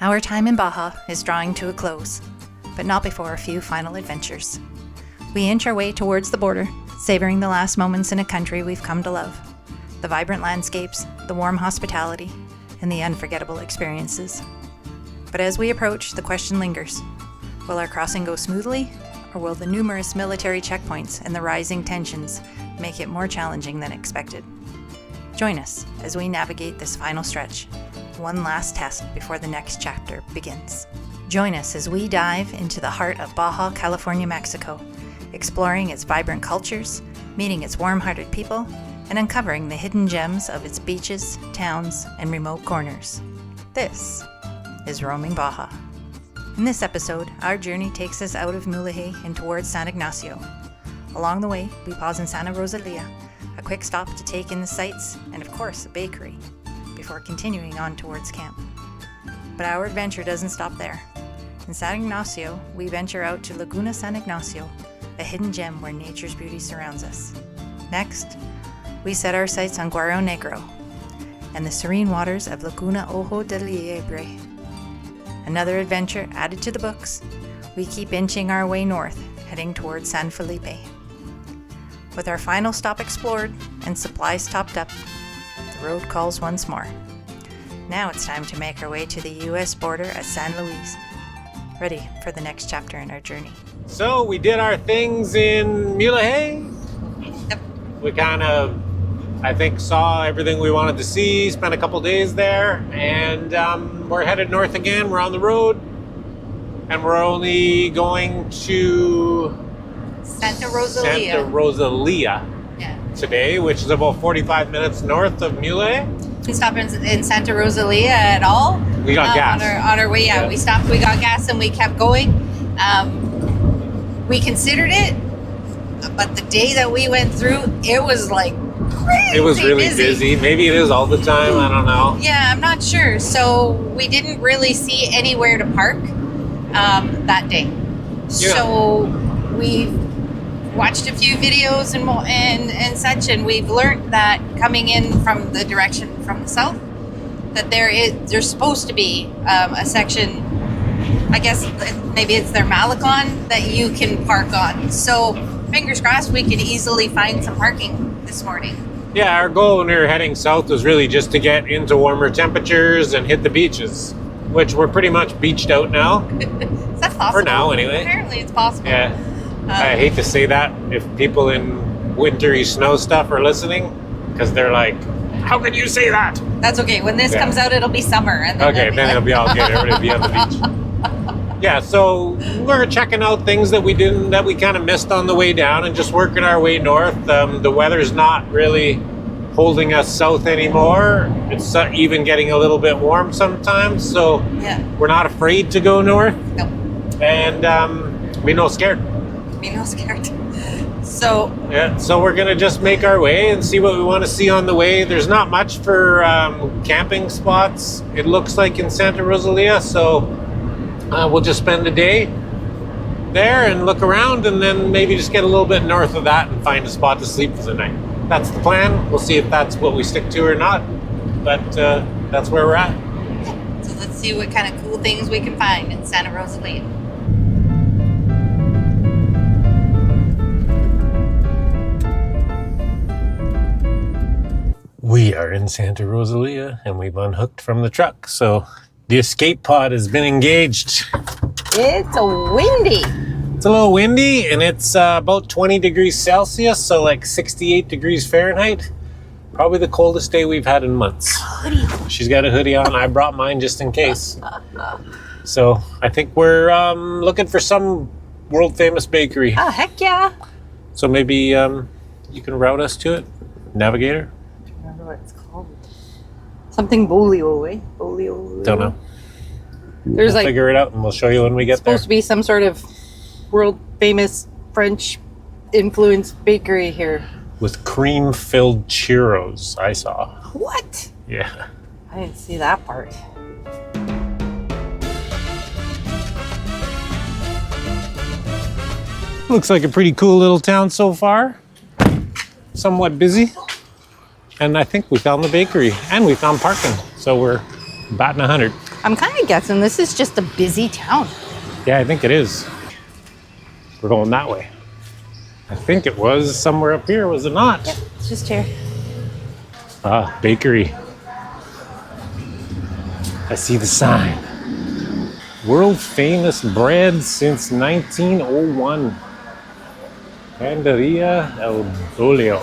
Our time in Baja is drawing to a close, but not before a few final adventures. We inch our way towards the border, savoring the last moments in a country we've come to love. The vibrant landscapes, the warm hospitality, and the unforgettable experiences. But as we approach, the question lingers. Will our crossing go smoothly, or will the numerous military checkpoints and the rising tensions make it more challenging than expected? Join us as we navigate this final stretch, one last test before the next chapter begins. Join us as we dive into the heart of Baja California, Mexico, exploring its vibrant cultures, meeting its warm-hearted people, and uncovering the hidden gems of its beaches, towns, and remote corners. This is Roaming Baja. In this episode, our journey takes us out of Mulegé and towards San Ignacio. Along the way, we pause in Santa Rosalía, a quick stop to take in the sights, and of course, a bakery, before continuing on towards camp. But our adventure doesn't stop there. In San Ignacio, we venture out to Laguna San Ignacio, a hidden gem where nature's beauty surrounds us. Next, we set our sights on Guerrero Negro and the serene waters of Laguna Ojo de Liebre. Another adventure added to the books, we keep inching our way north, heading towards San Felipe. With our final stop explored and supplies topped up, the road calls once more. Now it's time to make our way to the U.S. border at San Luis, ready for the next chapter in our journey. So we did our things in Mulegé. Yep. We kind of, I think, saw everything we wanted to see, spent a couple days there, and we're headed north again. We're on the road, and we're only going to Santa Rosalía. Santa Rosalía today, which is about 45 minutes north of Mulegé. We stopped in Santa Rosalía at all. We got gas. On our way out. Yeah. We stopped, we got gas, and we kept going. We considered it, but the day that we went through, it was like crazy. It was really busy. Maybe it is all the time. I don't know. Yeah, I'm not sure. So we didn't really see anywhere to park that day. Yeah. So we watched a few videos and such, and we've learned that coming in from the direction from the south, that there's supposed to be a section, I guess maybe it's their Malecon, that you can park on. So fingers crossed we can easily find some parking this morning. Yeah, our goal when we were heading south was really just to get into warmer temperatures and hit the beaches, which we're pretty much beached out now. Is that possible? For now, anyway. Apparently it's possible. Yeah. I hate to say that if people in wintry snow stuff are listening, because they're like, how can you say that? That's okay. When this comes out, it'll be summer. And then it'll be all good. Everybody will be on the beach. Yeah, so we're checking out things that we kind of missed on the way down and just working our way north. The weather's not really holding us south anymore. It's even getting a little bit warm sometimes, so we're not afraid to go north. No. And we're no scared. So we're gonna just make our way and see what we want to see on the way. There's not much for camping spots, it looks like, in Santa Rosalía, so we'll just spend the day there and look around, and then maybe just get a little bit north of that and find a spot to sleep for the night. That's the plan. We'll see if that's what we stick to or not, but that's where we're at. So let's see what kind of cool things we can find in Santa Rosalía. We are in Santa Rosalía, and we've unhooked from the truck, so the escape pod has been engaged. It's windy. It's a little windy, and it's about 20 degrees Celsius, so like 68 degrees Fahrenheit. Probably the coldest day we've had in months. Hoodie. She's got a hoodie on. I brought mine just in case. So I think we're looking for some world-famous bakery. Oh, heck yeah. So maybe you can route us to it, navigator? I don't know what it's called. Something Bolio, eh? Bolio. Don't know. We'll figure it out, and we'll show you when we get there. It's supposed to be some sort of world-famous French-influenced bakery here. With cream-filled churros, I saw. What? Yeah. I didn't see that part. Looks like a pretty cool little town so far. Somewhat busy. And I think we found the bakery, and we found parking. So we're batting 100. I'm kind of guessing this is just a busy town. Yeah, I think it is. We're going that way. I think it was somewhere up here, was it not? Yep, it's just here. Ah, bakery. I see the sign. World famous bread since 1901. Panderia El Bolio.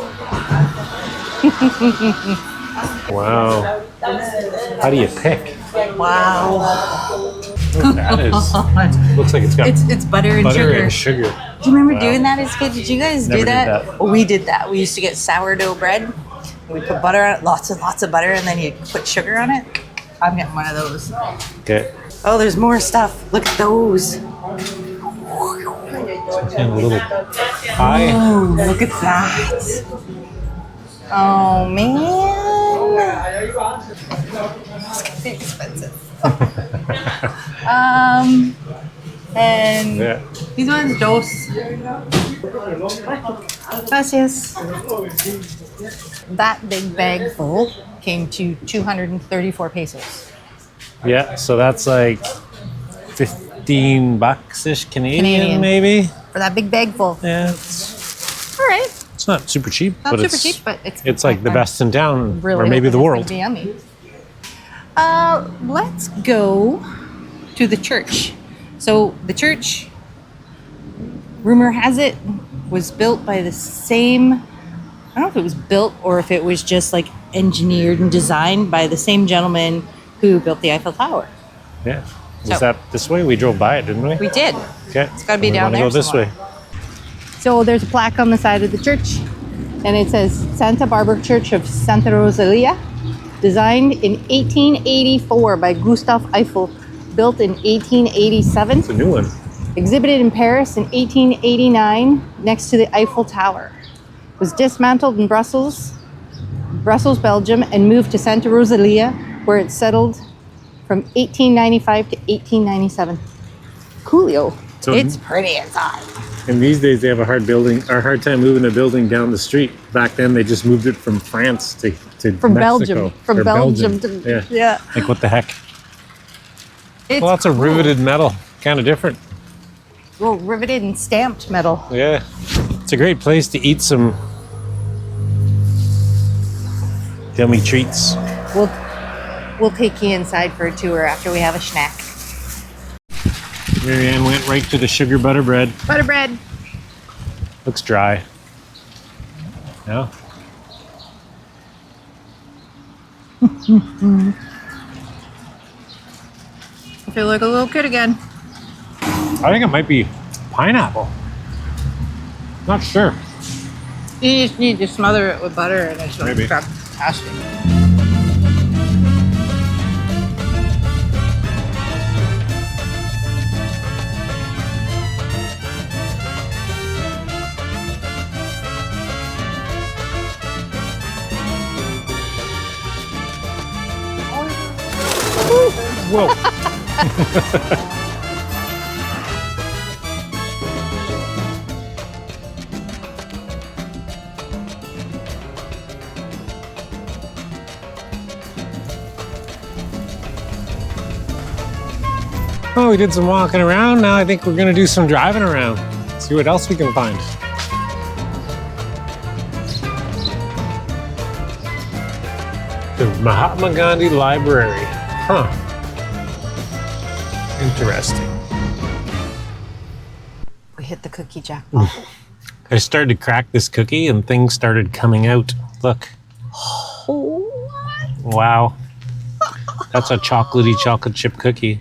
Wow. How do you pick? Wow. Look, that is. Looks like it's got It's butter and butter sugar. and sugar. Do you remember doing that as kids? Did you guys Never do did that? that. Oh, we did that. We used to get sourdough bread. We put butter on it, lots and lots of butter, and then you put sugar on it. I'm getting one of those. Okay. Oh, there's more stuff. Look at those. And a little pie. Oh, look at that. Oh, man. It's gonna be expensive. And Yeah. these ones, dos. Gracias. That big bag full came to 234 pesos. Yeah, so that's like 15 bucks-ish Canadian, maybe. For that big bag full. Yeah, it's All right. not super cheap, Not but super it's cheap, but it's like the best in town, Really or maybe hoping the it's world. gonna be yummy. Let's go to the church. So the church, rumor has it, was built by the same, I don't know if it was built or if it was just like engineered and designed by the same gentleman who built the Eiffel Tower. Yeah. So- Was that this way? We drove by it, didn't we? We did. Okay. It's gotta be We down wanna there go this somewhere. way. So there's a plaque on the side of the church, and it says Santa Barbara Church of Santa Rosalía, designed in 1884 by Gustave Eiffel, built in 1887, It's a new one. exhibited in Paris in 1889 next to the Eiffel Tower. It was dismantled in Brussels, Belgium, and moved to Santa Rosalía, where it settled from 1895 to 1897. Coolio. So- It's pretty inside. And these days they have a hard time moving a building down the street. Back then they just moved it from France to From Mexico. Belgium. From Or Belgium to, yeah. Like what the heck? It's Well, that's a cool. riveted metal. Kind of different. Well, riveted and stamped metal. Yeah. It's a great place to eat some yummy treats. We'll take you inside for a tour after we have a snack. Marianne went right to the sugar butter bread. Butter bread. Looks dry. Yeah. I feel like a little kid again. I think it might be pineapple. Not sure. You just need to smother it with butter and it's like Maybe. fantastic. Whoa. Oh, we did some walking around. Now I think we're gonna do some driving around. See what else we can find. The Mahatma Gandhi Library. Huh. Interesting. We hit the cookie jackpot. I started to crack this cookie and things started coming out. Look. What? Wow. That's a chocolate chip cookie.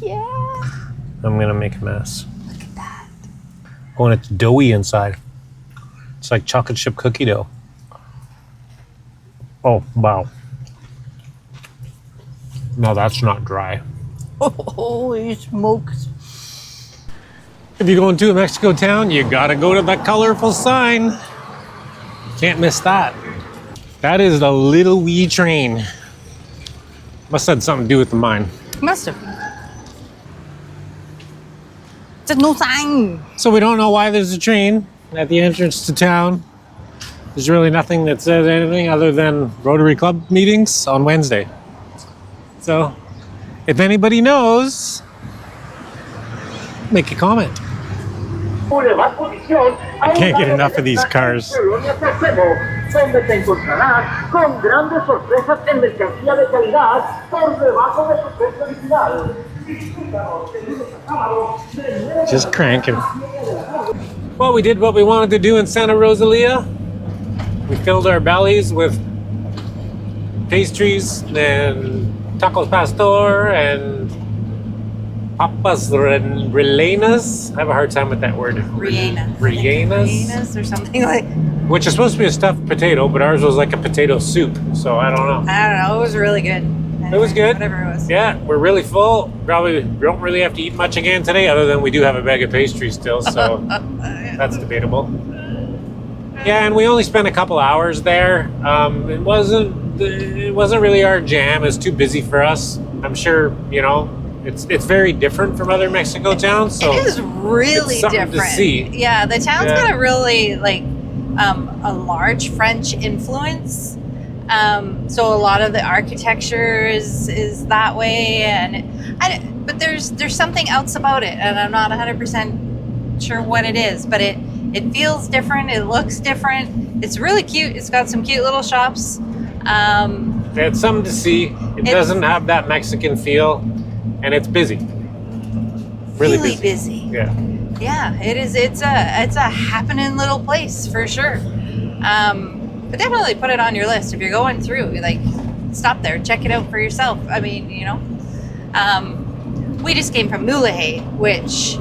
Yeah. I'm gonna make a mess. Look at that. Oh, and it's doughy inside. It's like chocolate chip cookie dough. Oh, wow. No, that's not dry. Holy smokes. If you're going to a Mexico town, you gotta go to the colorful sign. Can't miss that. That is the little wee train. Must have had something to do with the mine. Must have. It's a no sign. So we don't know why there's a train at the entrance to town. There's really nothing that says anything other than Rotary Club meetings on Wednesday. So, if anybody knows, make a comment. I can't get enough of these cars. Donde te encontrarás con grandes sorpresas en mercancía de calidad por debajo de su precio original. Just cranking. Well, we did what we wanted to do in Santa Rosalía. We filled our bellies with pastries and tacos pastor and papas rellenas. I have a hard time with that word. Rellenas. Rellenas. Rellenas or something like. Which is supposed to be a stuffed potato, but ours was like a potato soup. So I don't know. I don't know. It was really good. It was good. Whatever it was. Yeah, we're really full. Probably don't really have to eat much again today, other than we do have a bag of pastry still. So that's debatable. Yeah, and we only spent a couple hours there. It wasn't really our jam. It's too busy for us. I'm sure, you know, it's very different from other Mexico towns. So it is really it's something different. to see. Yeah, the town's got a really like a large French influence. So a lot of the architecture is that way, but there's something else about it, and I'm not 100% sure what it is, but it feels different. It looks different. It's really cute. It's got some cute little shops. It's something to see. It doesn't have that Mexican feel, and it's busy. Really busy. Yeah. Yeah, it is. It's a happening little place for sure. But definitely put it on your list if you're going through. Like, stop there, check it out for yourself. I mean, you know, we just came from Mulahey, which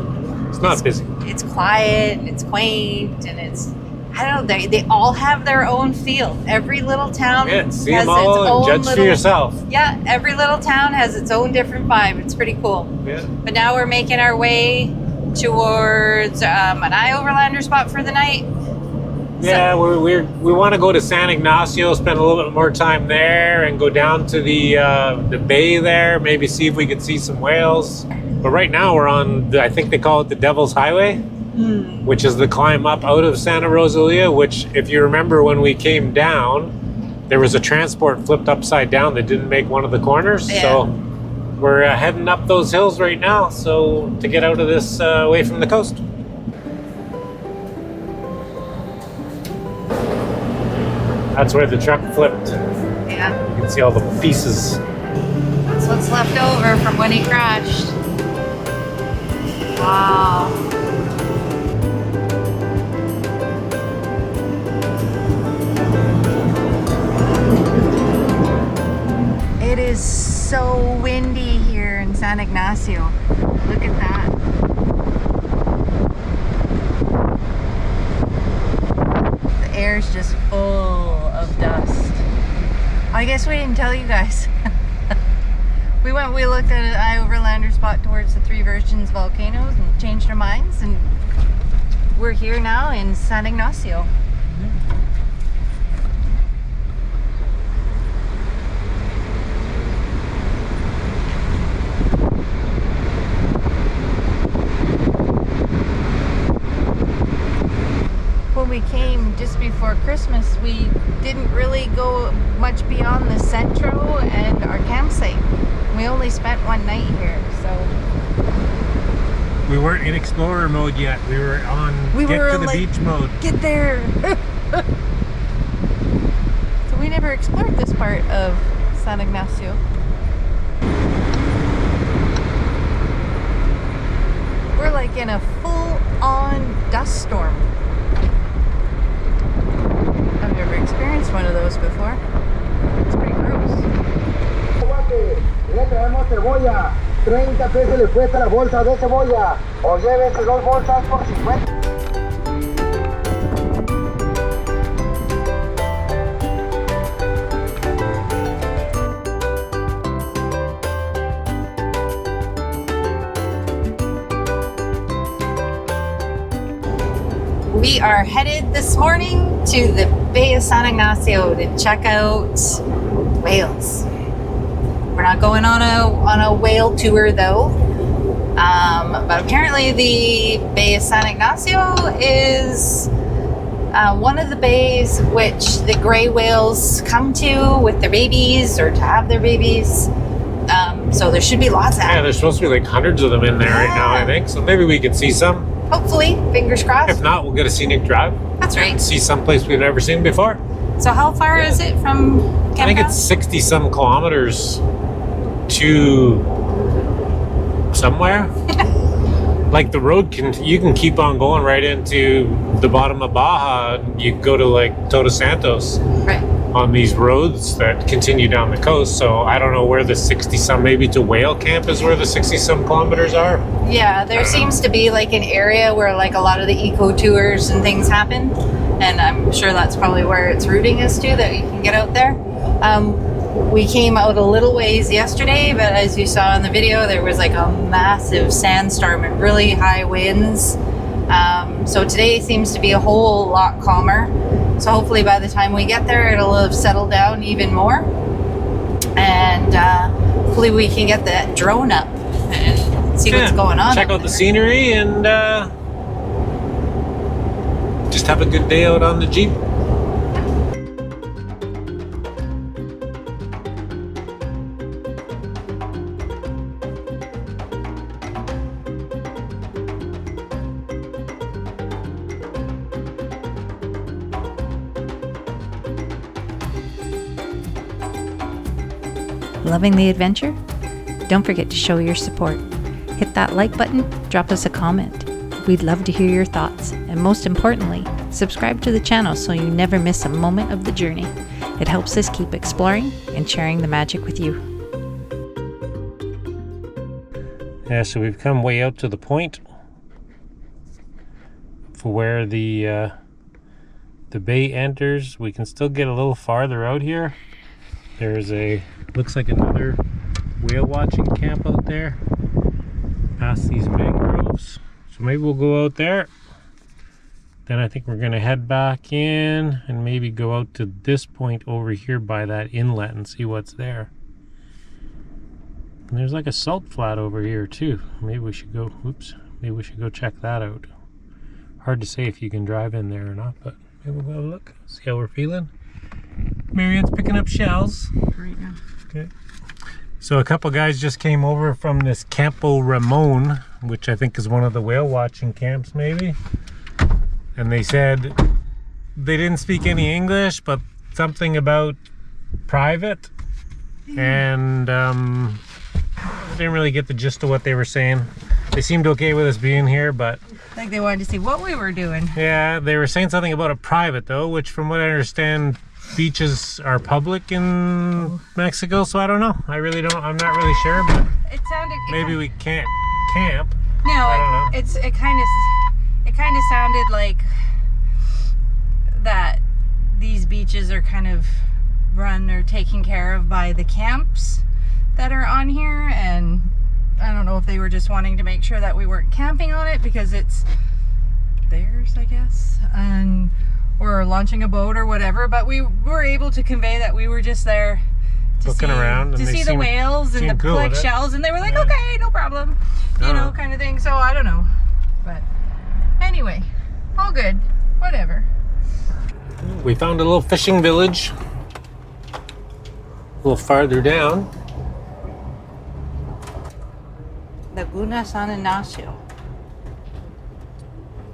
it's not busy. It's quiet and it's quaint and it's, I don't know, they all have their own feel. Every little town has them all and judge for yourself. Yeah, every little town has its own different vibe. It's pretty cool. Yeah. But now we're making our way towards an Overlander spot for the night. Yeah, we want to go to San Ignacio, spend a little bit more time there, and go down to the bay there. Maybe see if we could see some whales. But right now we're on, I think they call it the Devil's Highway, which is the climb up out of Santa Rosalía. Which, if you remember, when we came down, there was a transport flipped upside down that didn't make one of the corners. Yeah. So we're heading up those hills right now. So to get out of this away from the coast. That's where the truck flipped. Yeah. You can see all the pieces. That's what's left over from when he crashed. Wow. It is so windy here in San Ignacio. Look at that. The air's just full of dust. I guess we didn't tell you guys. We looked at an Overlander spot towards the Three Virgins volcanoes and changed our minds, and we're here now in San Ignacio. When we came just before Christmas, we didn't really go much beyond the centro and our campsite. We only spent one night here, so We weren't in explorer mode yet. We were on get to the beach mode. Get there. So we never explored this part of San Ignacio. We're like in a full-on dust storm. I've never experienced one of those before. It's pretty gross. Le traemos cebolla. 30 pesos le cuesta la bolsa de cebolla. O llévese 2 bolsas por 50. We are headed this morning to the Bay of San Ignacio to check out whales. We're not going on a whale tour though, but apparently the Bay of San Ignacio is one of the bays which the gray whales come to with their babies or to have their babies. So there should be lots of Yeah, there's supposed to be like hundreds of them in there right now, I think. So maybe we could see some. Hopefully, fingers crossed. If not, we'll get a scenic drive. That's right. See someplace we've never seen before. So how far is it from campground? I think it's 60 some kilometers to somewhere. Like the road you can keep on going right into the bottom of Baja. You can go to like Todos Santos. Right. On these roads that continue down the coast. So I don't know where the 60 some, maybe to Whale Camp is where the 60 some kilometers are. Yeah, there seems to be like an area where like a lot of the eco tours and things happen. And I'm sure that's probably where it's routing us to, that you can get out there. We came out a little ways yesterday, but as you saw in the video, there was like a massive sandstorm and really high winds. So today seems to be a whole lot calmer. So hopefully by the time we get there, it'll have settled down even more. And hopefully we can get that drone up and see what's going on. Check out the scenery and just have a good day out on the Jeep. Loving the adventure? Don't forget to show your support. Hit that like button, drop us a comment. We'd love to hear your thoughts, and most importantly, subscribe to the channel so you never miss a moment of the journey. It helps us keep exploring and sharing the magic with you. Yeah, so we've come way out to the point for where the bay enters. We can still get a little farther out here. There's looks like another whale watching camp out there past these mangroves. So maybe we'll go out there. Then I think we're gonna head back in and maybe go out to this point over here by that inlet and see what's there. And there's like a salt flat over here too. Maybe we should go, maybe we should go check that out. Hard to say if you can drive in there or not, but maybe we'll go have a look, see how we're feeling. Marion's picking up shells. Right now. Okay. So a couple guys just came over from this Campo Ramon, which I think is one of the whale watching camps maybe. And they said they didn't speak any English, but something about private. And I didn't really get the gist of what they were saying. They seemed okay with us being here, but Like they wanted to see what we were doing. yeah, they were saying something about a private though, which from what I understand, beaches are public in Mexico, so I don't know. I'm not really sure, but It sounded maybe we can't camp. No, I don't know. it kind of sounded like that these beaches are kind of run or taken care of by the camps that are on here, and I don't know if they were just wanting to make sure that we weren't camping on it because it's theirs, I guess, and or launching a boat or whatever, but we were able to convey that we were just there to Looking see, around, and to they see the whales and seemed the cool like with it. shells, and they were like, Yeah. okay, no problem, you know, kind of thing. So I don't know, but anyway, all good, whatever. We found a little fishing village a little farther down. Laguna San Ignacio.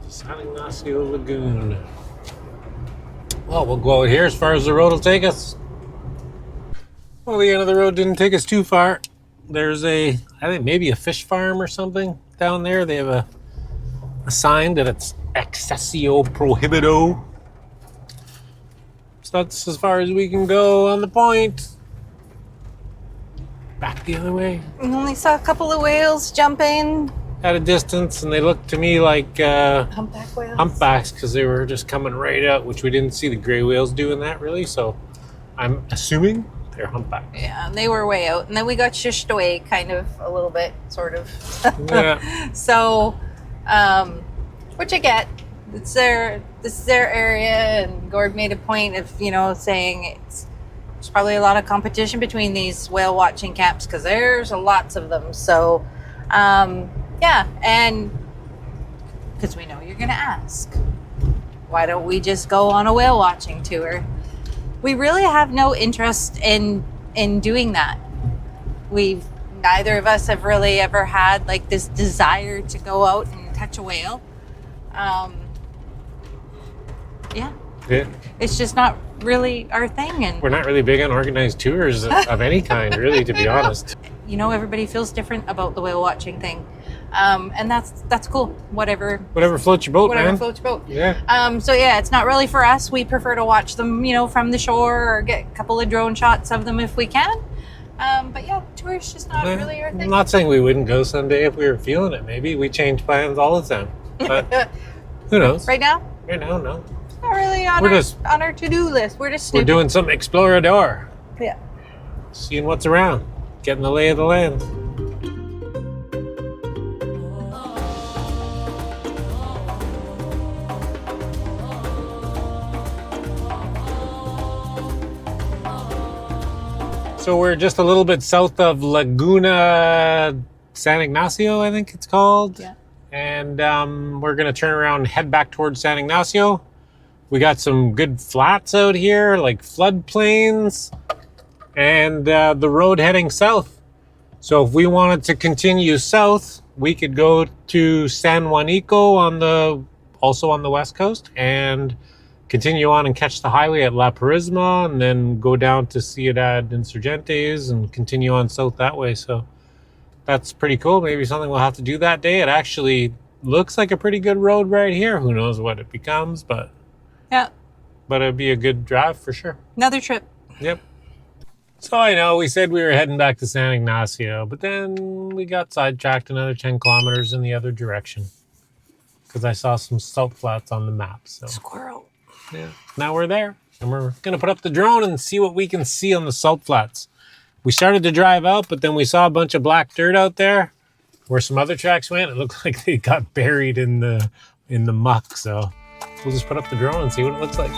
San Ignacio Lagoon. Well, we'll go out here as far as the road will take us. Well, the end of the road didn't take us too far. There's I think maybe a fish farm or something down there. They have a sign that it's Accessio Prohibido. So that's as far as we can go on the point. Back the other way. We only saw a couple of whales jumping. At a distance, and they looked to me like Humpback whales. humpbacks because they were just coming right out, which we didn't see the gray whales doing that really, so I'm assuming they're humpbacks. Yeah, they were way out, and then we got shushed away, kind of, a little bit, sort of. Yeah. So, which I get. This is their area, and Gord made a point of, saying there's probably a lot of competition between these whale watching camps because there's lots of them. So, yeah, and because we know you're going to ask, why don't we just go on a whale watching tour? We really have no interest in doing that. We've neither of us have really ever had like this desire to go out and touch a whale. Yeah. It's just not really our thing. And we're not really big on organized tours of any kind, really, to be honest. You know, everybody feels different about the whale watching thing. And that's cool. Whatever floats your boat, whatever man. floats your boat. Yeah. So yeah, it's not really for us. We prefer to watch them, you know, from the shore or get a couple of drone shots of them if we can. But yeah, tours just not really our thing. I'm not saying we wouldn't go someday if we were feeling it. Maybe we change plans all the time. But who knows? Right now? Right now, no. It's not really on our to-do list. We're just We're doing some explorador. Yeah. Seeing what's around. Getting the lay of the land. So we're just a little bit south of Laguna San Ignacio, I think it's called. Yeah. And we're going to turn around and head back towards San Ignacio. We got some good flats out here, like floodplains, and the road heading south. So if we wanted to continue south, we could go to San Juanico also on the west coast, and continue on and catch the highway at La Purisma, and then go down to Ciudad Insurgentes and continue on south that way. So that's pretty cool. Maybe something we'll have to do that day. It actually looks like a pretty good road right here. Who knows what it becomes, but yeah. But it'd be a good drive for sure. Another trip. Yep. So I know we said we were heading back to San Ignacio, but then we got sidetracked another 10 kilometers in the other direction because I saw some salt flats on the map. So Squirrel. yeah, now we're there, and we're gonna put up the drone and see what we can see on the salt flats. We started to drive out, but then we saw a bunch of black dirt out there where some other tracks went. It looked like they got buried in the muck. So we'll just put up the drone and see what it looks like.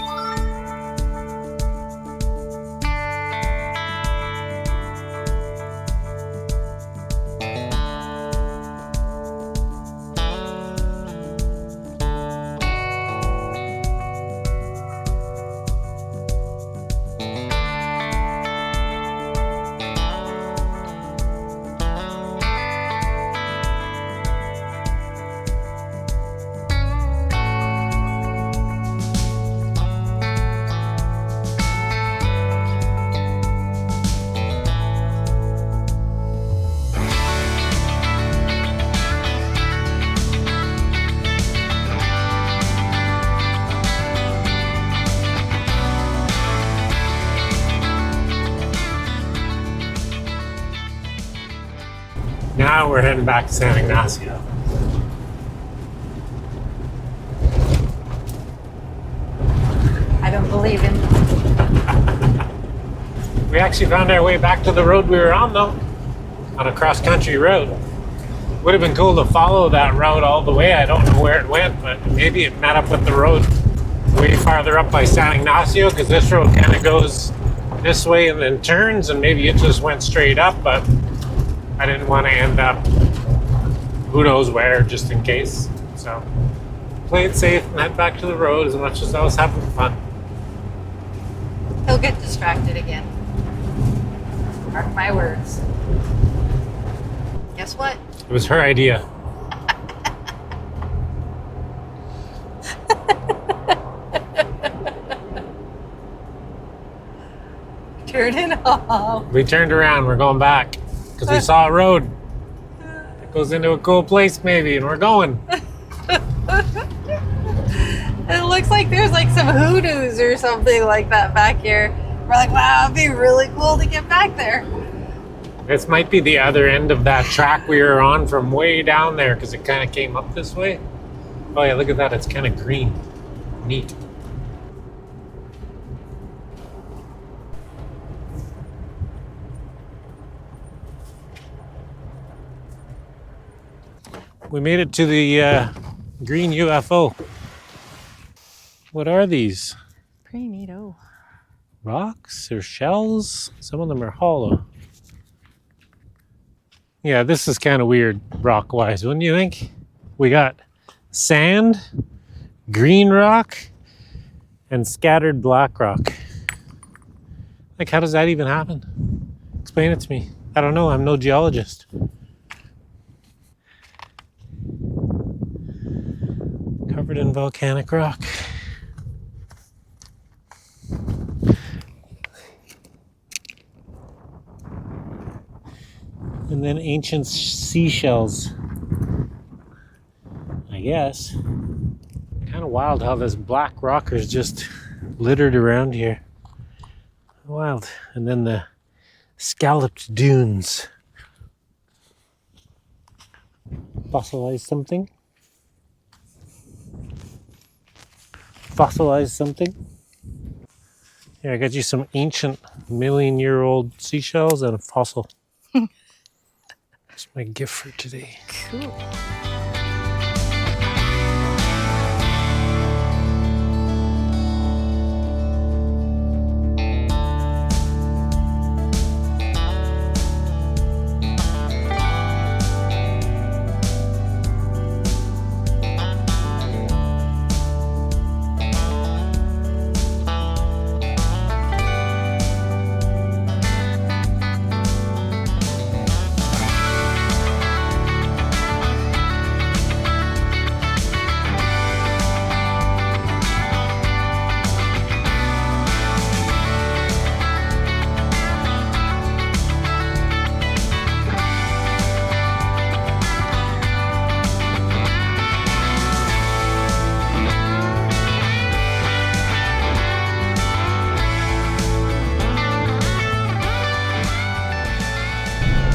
Now we're heading back to San Ignacio. I don't believe him. We actually found our way back to the road we were on, though, on a cross-country road. Would have been cool to follow that route all the way. I don't know where it went, but maybe it met up with the road way farther up by San Ignacio, because this road kind of goes this way and then turns, and maybe it just went straight up, but I didn't want to end up who knows where, just in case. So play it safe and head back to the road as much as I was having fun. He'll get distracted again. Mark my words. Guess what? It was her idea. Turn it off. We turned around, we're going back because we saw a road that goes into a cool place maybe, and we're going. It looks like there's like some hoodoos or something like that back here. We're like, wow, it'd be really cool to get back there. This might be the other end of that track we were on from way down there, because it kind of came up this way. Oh yeah, look at that, it's kind of green. Neat. We made it to the green UFO. What are these? Pretty neato. Rocks or shells? Some of them are hollow. Yeah, this is kind of weird rock-wise, wouldn't you think? We got sand, green rock, and scattered black rock. Like, how does that even happen? Explain it to me. I don't know. I'm no geologist. Covered in volcanic rock. And then ancient seashells, I guess. Kind of wild how this black rock is just littered around here. Wild. And then the scalloped dunes. Fossilized something? Fossilized something? Here, I got you some ancient million-year-old seashells and a fossil. That's my gift for today. Cool.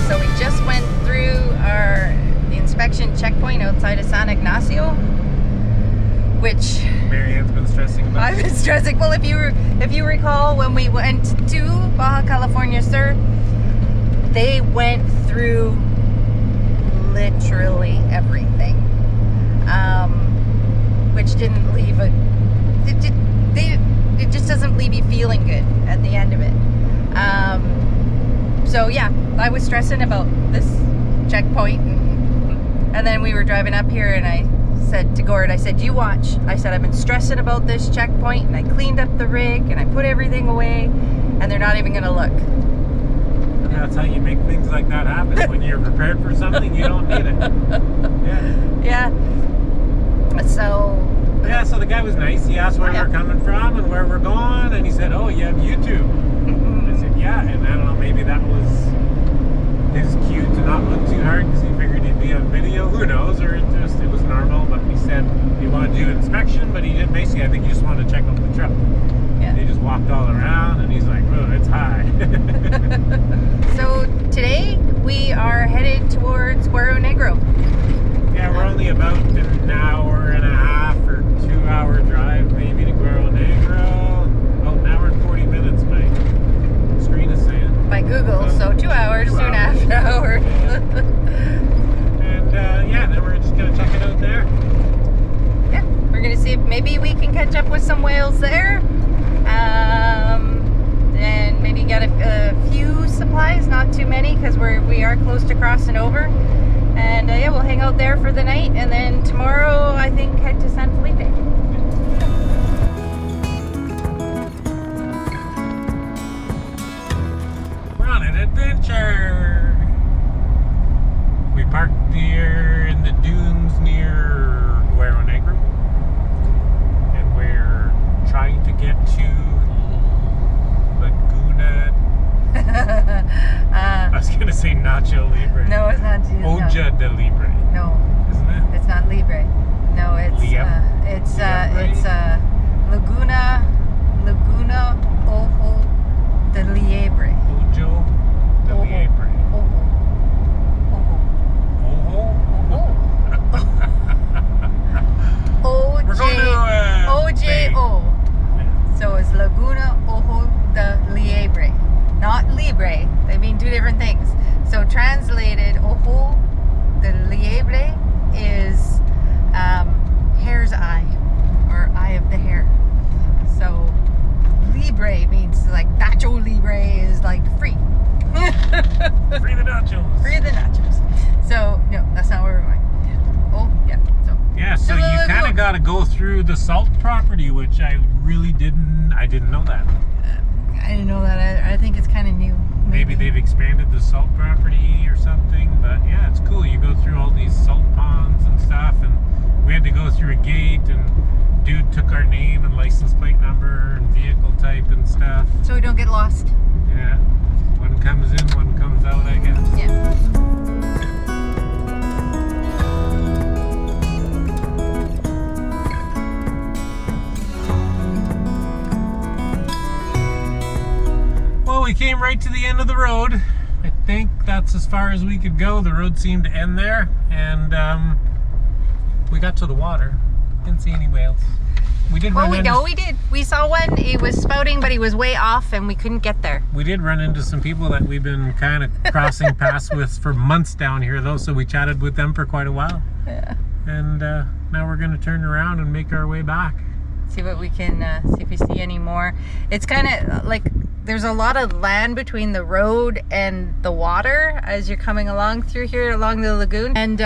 So we just went through the inspection checkpoint outside of San Ignacio, which Marianne's been stressing about. I've been stressing. Well, if you recall when we went to Baja California Sur, they went through literally everything, which didn't leave it just doesn't leave you feeling good at the end of it. So yeah, I was stressing about this checkpoint, and then we were driving up here, and I said to Gord, I said, you watch. I said, I've been stressing about this checkpoint, and I cleaned up the rig, and I put everything away, and they're not even going to look. That's how you make things like that happen. When you're prepared for something, you don't need it. Yeah. So the guy was nice. He asked where we're coming from and where we're going, and he said, oh, you have YouTube. I said, yeah, and I don't know, maybe that was his cue to not look too hard because he figured he'd be on video. Who knows? Or it was normal, but he said he wanted to do an inspection, but he did basically, I think he just wanted to check out the truck. Yeah. They just walked all around, and he's like, oh, it's high. So today we are headed towards Guerrero Negro. Yeah, we're only about an hour and a half or 2 hour drive maybe to Guerrero Negro. Oh, an hour and 40 minutes, my screen is saying. By Google, so 2 hours, 2.5 hours. And then we're just going to check it out there. Yeah, we're going to see if maybe we can catch up with some whales there. And maybe get a few supplies, not too many, because we are close to crossing over. And yeah, we'll hang out there for the night, and then tomorrow I think head to San Felipe. We're on an adventure. We parked here in the dunes near Guerrero Negro, and we're trying to get to Laguna. I was gonna say Nacho Libre. No, it's not. Ojo de Liebre. No, isn't it? It's not Libre. No, it's Laguna Ojo de Liebre. Ojo de Liebre. We're going to O-J-O. So it's Laguna Ojo de Liebre. Not Libre. They mean two different things. So translated, Ojo de Liebre is hare's eye, or eye of the hare. So Libre means like Nacho Libre is like free. Free the nachos. Free the nachos. So no, that's not where we're going. Oh yeah. So you kind of got to go through the salt property, which I really didn't know that. I didn't know that. I think it's kind of new maybe they've expanded the salt property or something. But yeah, it's cool. You go through all these salt ponds and stuff, and we had to go through a gate, and dude took our name and license plate number and vehicle type and stuff. So we don't get lost. Yeah. One comes in, one comes out, I guess. Yeah. Well, we came right to the end of the road. I think that's as far as we could go. The road seemed to end there, and we got to the water. Didn't see any whales. We did run into... we did. We saw one. He was spouting, but he was way off, and we couldn't get there. We did run into some people that we've been kind of crossing paths with for months down here, though, so we chatted with them for quite a while. Yeah. And now we're going to turn around and make our way back. See what we can, see if we see any more. It's kind of like there's a lot of land between the road and the water as you're coming along through here along the lagoon. And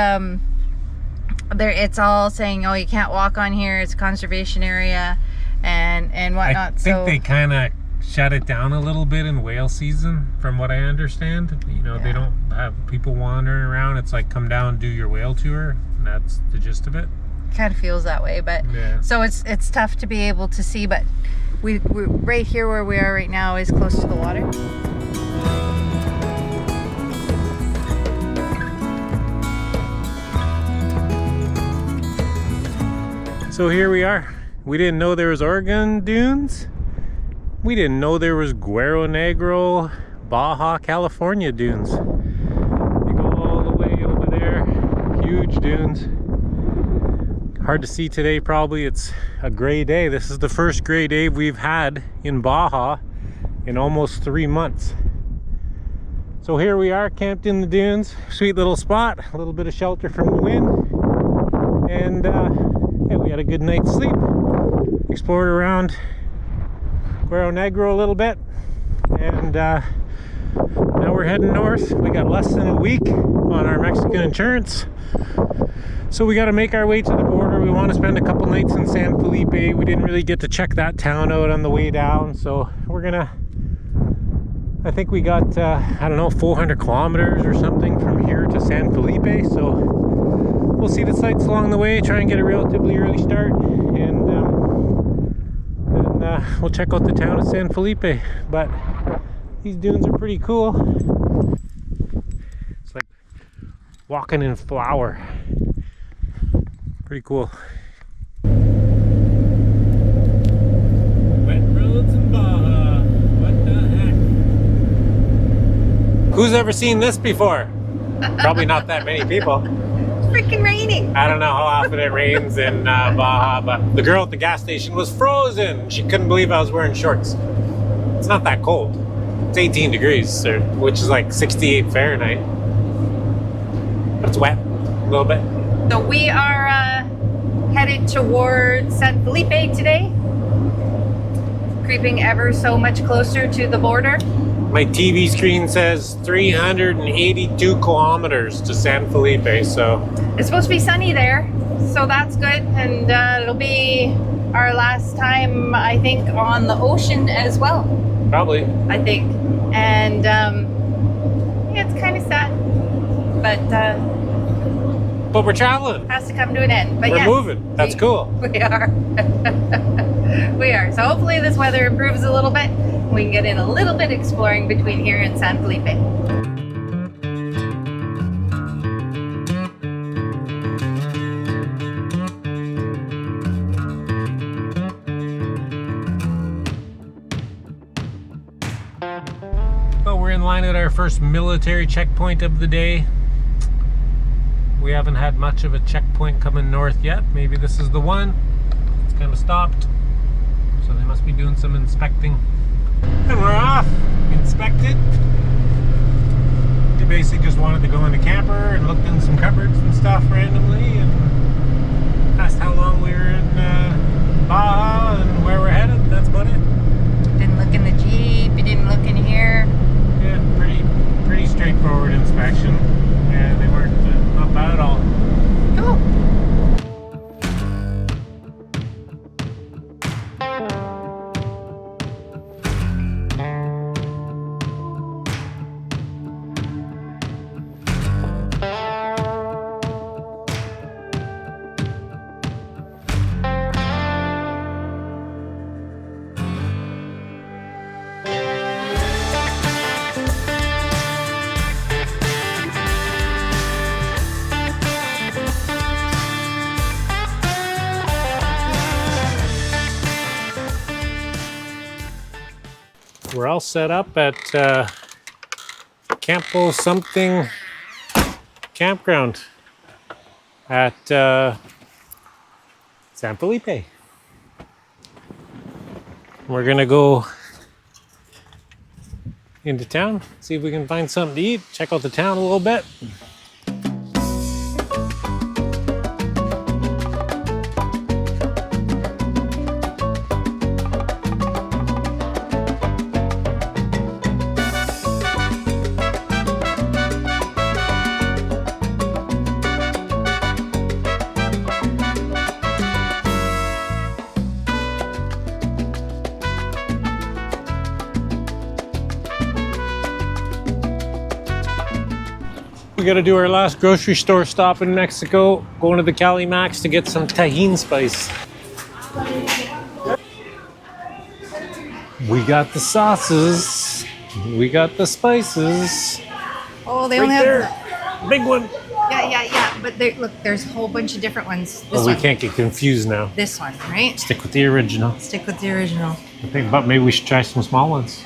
there, it's all saying, oh, you can't walk on here. It's a conservation area and whatnot. I think they kind of shut it down a little bit in whale season, from what I understand. You know, they don't have people wandering around. It's like, come down, do your whale tour, and that's the gist of it. Kind of feels that way, but so it's tough to be able to see. But we're right here where we are right now is close to the water. So here we are. We didn't know there was Oregon dunes. We didn't know there was Guerrero Negro, Baja California dunes. They go all the way over there. Huge dunes. Hard to see today, probably. It's a gray day. This is the first gray day we've had in Baja in almost 3 months. So here we are, camped in the dunes. Sweet little spot, a little bit of shelter from the wind. And yeah, we had a good night's sleep. Explored around Guerrero Negro a little bit. And now we're heading north. We got less than a week on our Mexican insurance. So we got to make our way to the border. We want to spend a couple nights in San Felipe. We didn't really get to check that town out on the way down. So we're gonna, I think we got, I don't know, 400 kilometers or something from here to San Felipe. So we'll see the sights along the way, try and get a relatively early start. And then we'll check out the town of San Felipe. But these dunes are pretty cool. It's like walking in flour. Pretty cool. Wet roads in Baja. What the heck? Who's ever seen this before? Probably not that many people. It's freaking raining. I don't know how often it rains in Baja, but the girl at the gas station was frozen. She couldn't believe I was wearing shorts. It's not that cold. It's 18 degrees, which is like 68 Fahrenheit. But it's wet a little bit. So we are headed towards San Felipe today, creeping ever so much closer to the border. My TV screen says 382 kilometers to San Felipe, so... It's supposed to be sunny there, so that's good, and it'll be our last time, I think, on the ocean as well. Probably. I think. And yeah, it's kind of sad, but we're traveling. Has to come to an end. But we're yes, moving. That's cool. We are. We are. So hopefully this weather improves a little bit. We can get in a little bit exploring between here and San Felipe. Well, we're in line at our first military checkpoint of the day. We haven't had much of a checkpoint coming north yet. Maybe this is the one. It's kind of stopped. So they must be doing some inspecting. And we're off. Inspected. They basically just wanted to go in the camper and looked in some cupboards and stuff randomly and asked how long we were in Baja and where we're headed. That's about it. Didn't look in the Jeep. You didn't look in here. Yeah, pretty straightforward inspection. Yeah, they weren't not bad at all. Cool. we're all set up at Campo something campground at San Felipe. We're gonna go into town, see if we can find something to eat, check out the town a little bit. We gotta do our last grocery store stop in Mexico, going to the Cali Max to get some Tajín spice. We got the sauces, we got the spices. Oh, they Right only there, have... big one. Yeah. But look, there's a whole bunch of different ones. This Oh, we one. can't get confused now. This one, right? Stick with the original. Stick with the original. I think, but maybe we should try some small ones.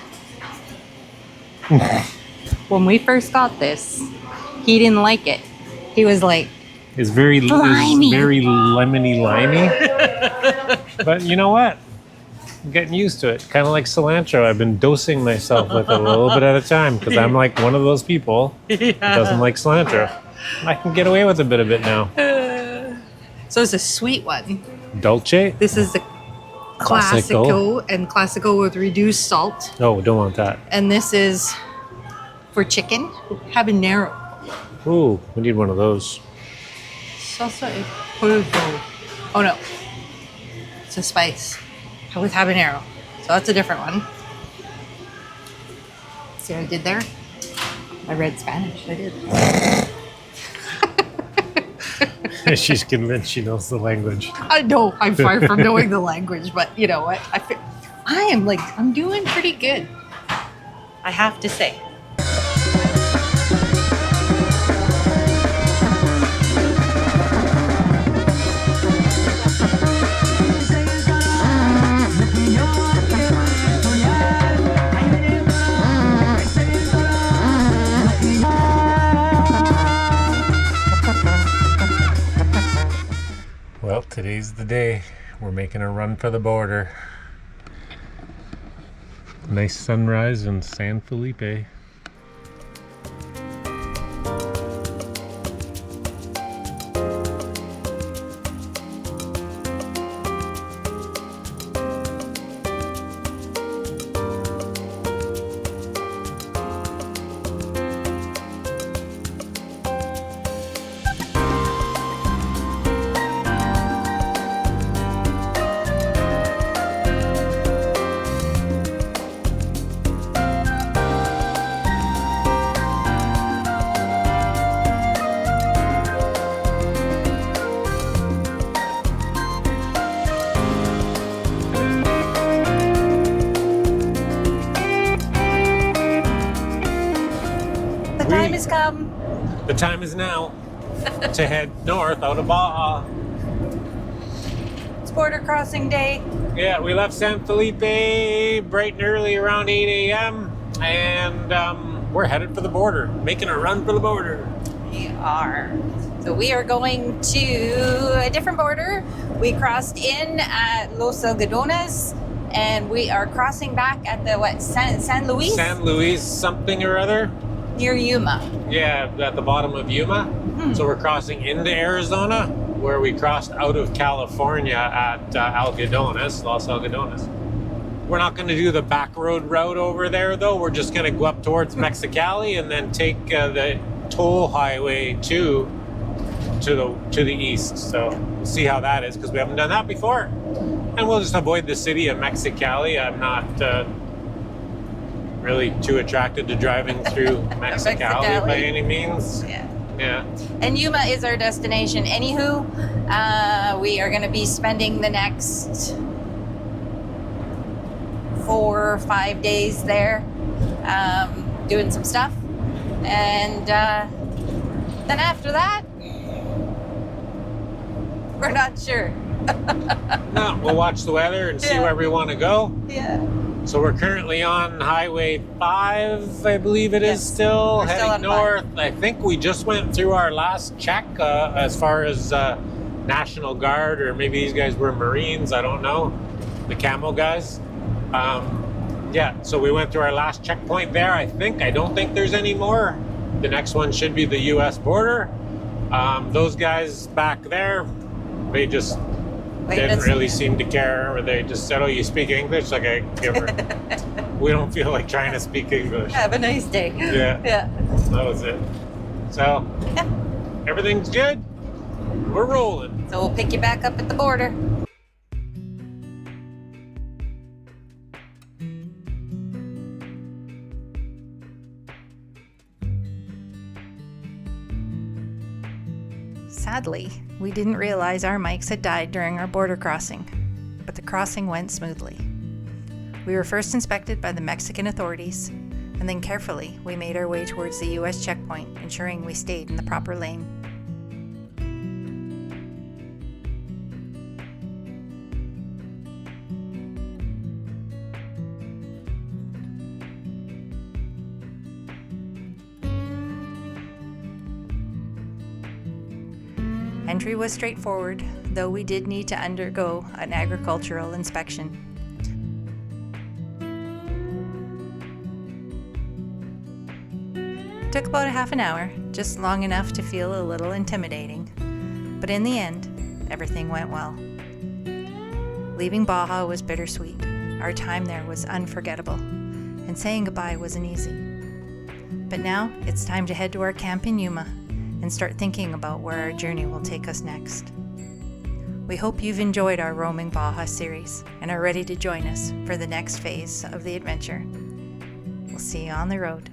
When we first got this, he didn't like it. He was like, It's very Limey. lemony limey. But you know what? I'm getting used to it. Kind of like cilantro. I've been dosing myself with it a little bit at a time because I'm like one of those people who doesn't like cilantro. I can get away with a bit of it now. so it's a sweet one. Dolce? This is the Classico. Classico, and Classico with reduced salt. Oh, don't want that. And this is for chicken, habanero. Ooh, we need one of those. Salsa e polvo. Oh no, it's a spice with habanero. So that's a different one. See what I did there? I read Spanish. I did. She's convinced she knows the language. I know I'm far from knowing the language, but you know what? I'm doing pretty good. I have to say. Well, today's the day. We're making a run for the border. Nice sunrise in San Felipe. The time has come. The time is now to head north out of Baja. It's border crossing day. Yeah, we left San Felipe bright and early around 8 a.m. and we're headed for the border, making a run for the border. We are. So we are going to a different border. We crossed in at Los Algodones, and we are crossing back at the San Luis? San Luis something or other. Near Yuma. Yeah, at the bottom of Yuma. So we're crossing into Arizona, where we crossed out of California at Algodones, Los Algodones. We're not going to do the back road route over there, though. We're just going to go up towards Mexicali and then take the toll highway to the east. So we'll see how that is, because we haven't done that before. And we'll just avoid the city of Mexicali. I'm not really too attracted to driving through Mexicali by any means. Yeah. And Yuma is our destination. Anywho, we are going to be spending the next 4 or 5 days there, doing some stuff. And then after that, we're not sure. No, we'll watch the weather and see where we want to go. Yeah. So we're currently on Highway 5, I believe it is Yes, still, we're still heading on north. I think we just went through our last check as far as National Guard, or maybe these guys were Marines, I don't know, the camo guys. Yeah, so we went through our last checkpoint there, I think. I don't think there's any more. The next one should be the U.S. border. Those guys back there, they just didn't really seem to care, or they just said, "Oh, you speak English?" Like, I give her. We don't feel like trying to speak English. Have a nice day. Yeah. Yeah. That was it. So, everything's good. We're rolling. So we'll pick you back up at the border. Sadly, we didn't realize our mics had died during our border crossing, but the crossing went smoothly. We were first inspected by the Mexican authorities, and then carefully we made our way towards the U.S. checkpoint, ensuring we stayed in the proper lane. Entry was straightforward, though we did need to undergo an agricultural inspection. Took about a half an hour, just long enough to feel a little intimidating, but in the end, everything went well. Leaving Baja was bittersweet. Our time there was unforgettable, and saying goodbye wasn't easy. But now it's time to head to our camp in Yuma and start thinking about where our journey will take us next. We hope you've enjoyed our Roaming Baja series and are ready to join us for the next phase of the adventure. We'll see you on the road.